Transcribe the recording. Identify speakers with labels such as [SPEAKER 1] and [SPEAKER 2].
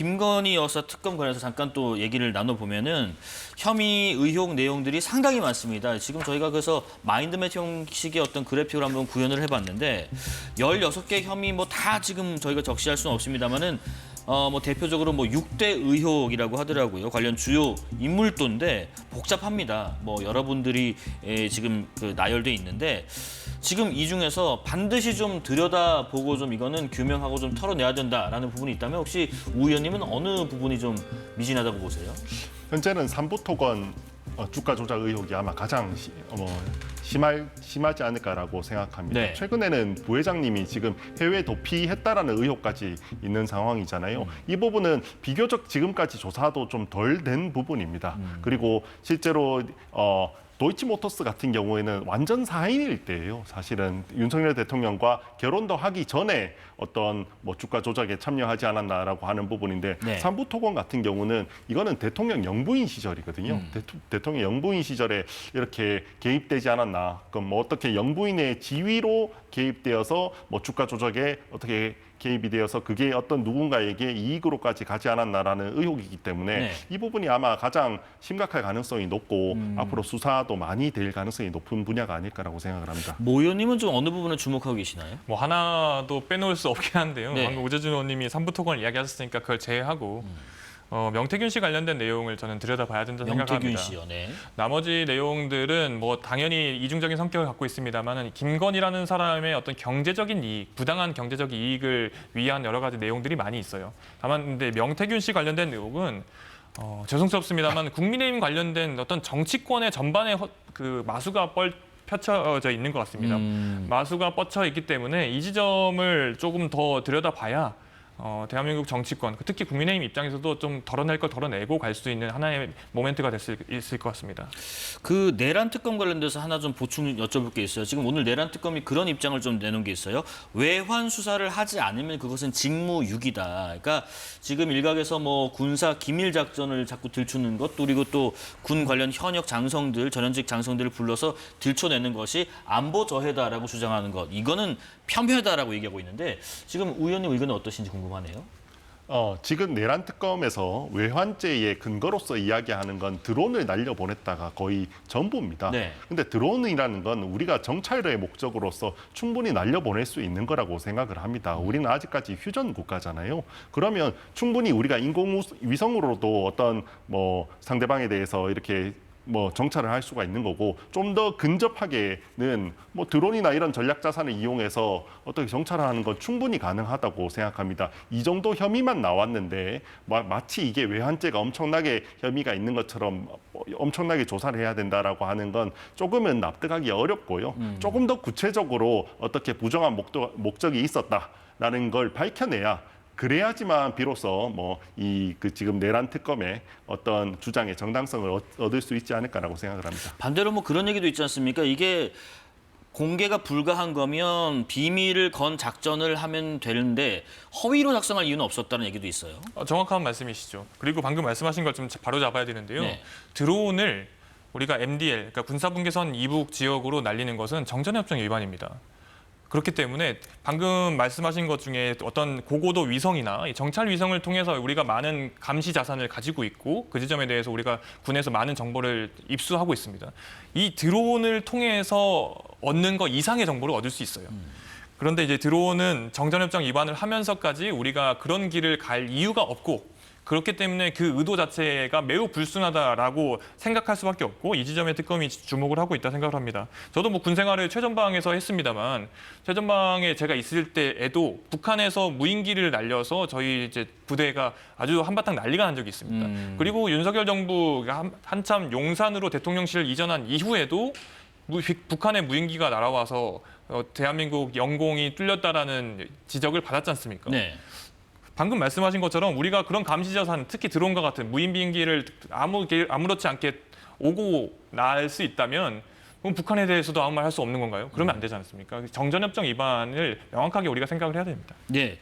[SPEAKER 1] 김건희 여사 특검 관련해서 잠깐 또 얘기를 나눠보면은 혐의 의혹 내용들이 상당히 많습니다. 지금 저희가 그래서 마인드맵 형식의 어떤 그래픽을 한번 구현을 해봤는데 16개 혐의 뭐 다 지금 저희가 적시할 수는 없습니다만은 뭐 대표적으로 뭐 6대 의혹이라고 하더라고요. 관련 주요 인물도인데 복잡합니다. 뭐 여러분들이 지금 그 나열돼 있는데 지금 이 중에서 반드시 좀 들여다보고 좀 이거는 규명하고 좀 털어내야 된다라는 부분이 있다면 혹시 우 의원님은 어느 부분이 좀 미진하다고 보세요?
[SPEAKER 2] 현재는 삼부토건 주가 조작 의혹이 아마 가장 심하지 않을까라고 생각합니다.
[SPEAKER 1] 네.
[SPEAKER 2] 최근에는 부회장님이 지금 해외 도피했다라는 의혹까지 있는 상황이잖아요. 이 부분은 비교적 지금까지 조사도 좀 덜 된 부분입니다. 그리고 실제로 도이치모터스 같은 경우에는 완전 사인일 때예요. 사실은 윤석열 대통령과 결혼도 하기 전에 어떤 뭐 주가 조작에 참여하지 않았나라고 하는 부분인데
[SPEAKER 1] 네.
[SPEAKER 2] 삼부토건 같은 경우는 이거는 대통령 영부인 시절이거든요. 대통령 영부인 시절에 이렇게 개입되지 않았나. 그럼 뭐 어떻게 영부인의 지위로 개입되어서 뭐 주가 조작에 어떻게 개입이 되어서 그게 어떤 누군가에게 이익으로까지 가지 않았나라는 의혹이기 때문에
[SPEAKER 1] 네.
[SPEAKER 2] 이 부분이 아마 가장 심각할 가능성이 높고 앞으로 수사도 많이 될 가능성이 높은 분야가 아닐까라고 생각을 합니다.
[SPEAKER 1] 모 의원님은 좀 어느 부분을 주목하고 계시나요?
[SPEAKER 3] 뭐 하나도 빼놓을 수 없긴 한데요.
[SPEAKER 1] 네.
[SPEAKER 3] 방금 오재준 의원님이 삼부토건을 이야기하셨으니까 그걸 제외하고 명태균 씨 관련된 내용을 저는 들여다봐야 된다고
[SPEAKER 1] 명태균
[SPEAKER 3] 생각합니다.
[SPEAKER 1] 씨요, 네.
[SPEAKER 3] 나머지 내용들은 뭐 당연히 이중적인 성격을 갖고 있습니다만 김건희라는 사람의 어떤 경제적인 이익, 부당한 경제적 이익을 위한 여러 가지 내용들이 많이 있어요. 다만 근데 명태균 씨 관련된 내용은 죄송스럽습니다만 국민의힘 관련된 어떤 정치권의 전반의 그 마수가 펼쳐져 있는 것 같습니다. 마수가 뻗쳐 있기 때문에 이 지점을 조금 더 들여다봐야 대한민국 정치권, 특히 국민의힘 입장에서도 좀 덜어낼 걸 덜어내고 갈 수 있는 하나의 모멘트가 있을 것 같습니다.
[SPEAKER 1] 그 내란 특검 관련돼서 하나 좀 보충 여쭤볼 게 있어요. 지금 오늘 내란 특검이 그런 입장을 좀 내놓은 게 있어요. 외환 수사를 하지 않으면 그것은 직무유기다. 그러니까 지금 일각에서 뭐 군사 기밀 작전을 자꾸 들추는 것, 그리고 또 군 관련 현역 장성들, 전현직 장성들을 불러서 들춰내는 것이 안보 저해다라고 주장하는 것. 이거는 편편하다라고 얘기하고 있는데 지금 우 의원님 의견은 어떠신지 궁금하네요.
[SPEAKER 2] 지금 내란 특검에서 외환죄의 근거로서 이야기하는 건 드론을 날려보냈다가 거의 전부입니다.
[SPEAKER 1] 네.
[SPEAKER 2] 근데 드론이라는 건 우리가 정찰의 목적으로서 충분히 날려보낼 수 있는 거라고 생각을 합니다. 우리는 아직까지 휴전 국가잖아요. 그러면 충분히 우리가 인공위성으로도 어떤 뭐 상대방에 대해서 이렇게 뭐 정찰을 할 수가 있는 거고 좀 더 근접하게는 뭐 드론이나 이런 전략 자산을 이용해서 어떻게 정찰을 하는 건 충분히 가능하다고 생각합니다. 이 정도 혐의만 나왔는데 마치 이게 외환죄가 엄청나게 혐의가 있는 것처럼 엄청나게 조사를 해야 된다라고 하는 건 조금은 납득하기 어렵고요. 조금 더 구체적으로 어떻게 부정한 목적이 있었다라는 걸 밝혀내야 그래야지만 비로소 뭐 그 지금 내란 특검의 어떤 주장의 정당성을 얻을 수 있지 않을까라고 생각을 합니다.
[SPEAKER 1] 반대로 뭐 그런 얘기도 있지 않습니까? 이게 공개가 불가한 거면 비밀을 건 작전을 하면 되는데 허위로 작성할 이유는 없었다는 얘기도 있어요.
[SPEAKER 3] 정확한 말씀이시죠. 그리고 방금 말씀하신 걸 좀 바로 잡아야 되는데요.
[SPEAKER 1] 네.
[SPEAKER 3] 드론을 우리가 MDL, 그러니까 군사분계선 이북 지역으로 날리는 것은 정전협정 위반입니다. 그렇기 때문에 방금 말씀하신 것 중에 어떤 고고도 위성이나 정찰 위성을 통해서 우리가 많은 감시 자산을 가지고 있고 그 지점에 대해서 우리가 군에서 많은 정보를 입수하고 있습니다. 이 드론을 통해서 얻는 것 이상의 정보를 얻을 수 있어요. 그런데 이제 드론은 정전협정 위반을 하면서까지 우리가 그런 길을 갈 이유가 없고 그렇기 때문에 그 의도 자체가 매우 불순하다라고 생각할 수밖에 없고 이 지점에 특검이 주목을 하고 있다 생각을 합니다. 저도 뭐 군 생활을 최전방에서 했습니다만 최전방에 제가 있을 때에도 북한에서 무인기를 날려서 저희 이제 부대가 아주 한바탕 난리가 난 적이 있습니다. 그리고 윤석열 정부가 한참 용산으로 대통령실을 이전한 이후에도 북한의 무인기가 날아와서 대한민국 영공이 뚫렸다라는 지적을 받았지 않습니까?
[SPEAKER 1] 네.
[SPEAKER 3] 방금 말씀하신 것처럼 우리가 그런 감시 자산, 특히 드론과 같은 무인 비행기를 아무렇지 않게 오고 날 수 있다면 그럼 북한에 대해서도 아무 말 할 수 없는 건가요? 그러면 안 되지 않습니까? 정전협정 위반을 명확하게 우리가 생각을 해야 됩니다.
[SPEAKER 1] 네.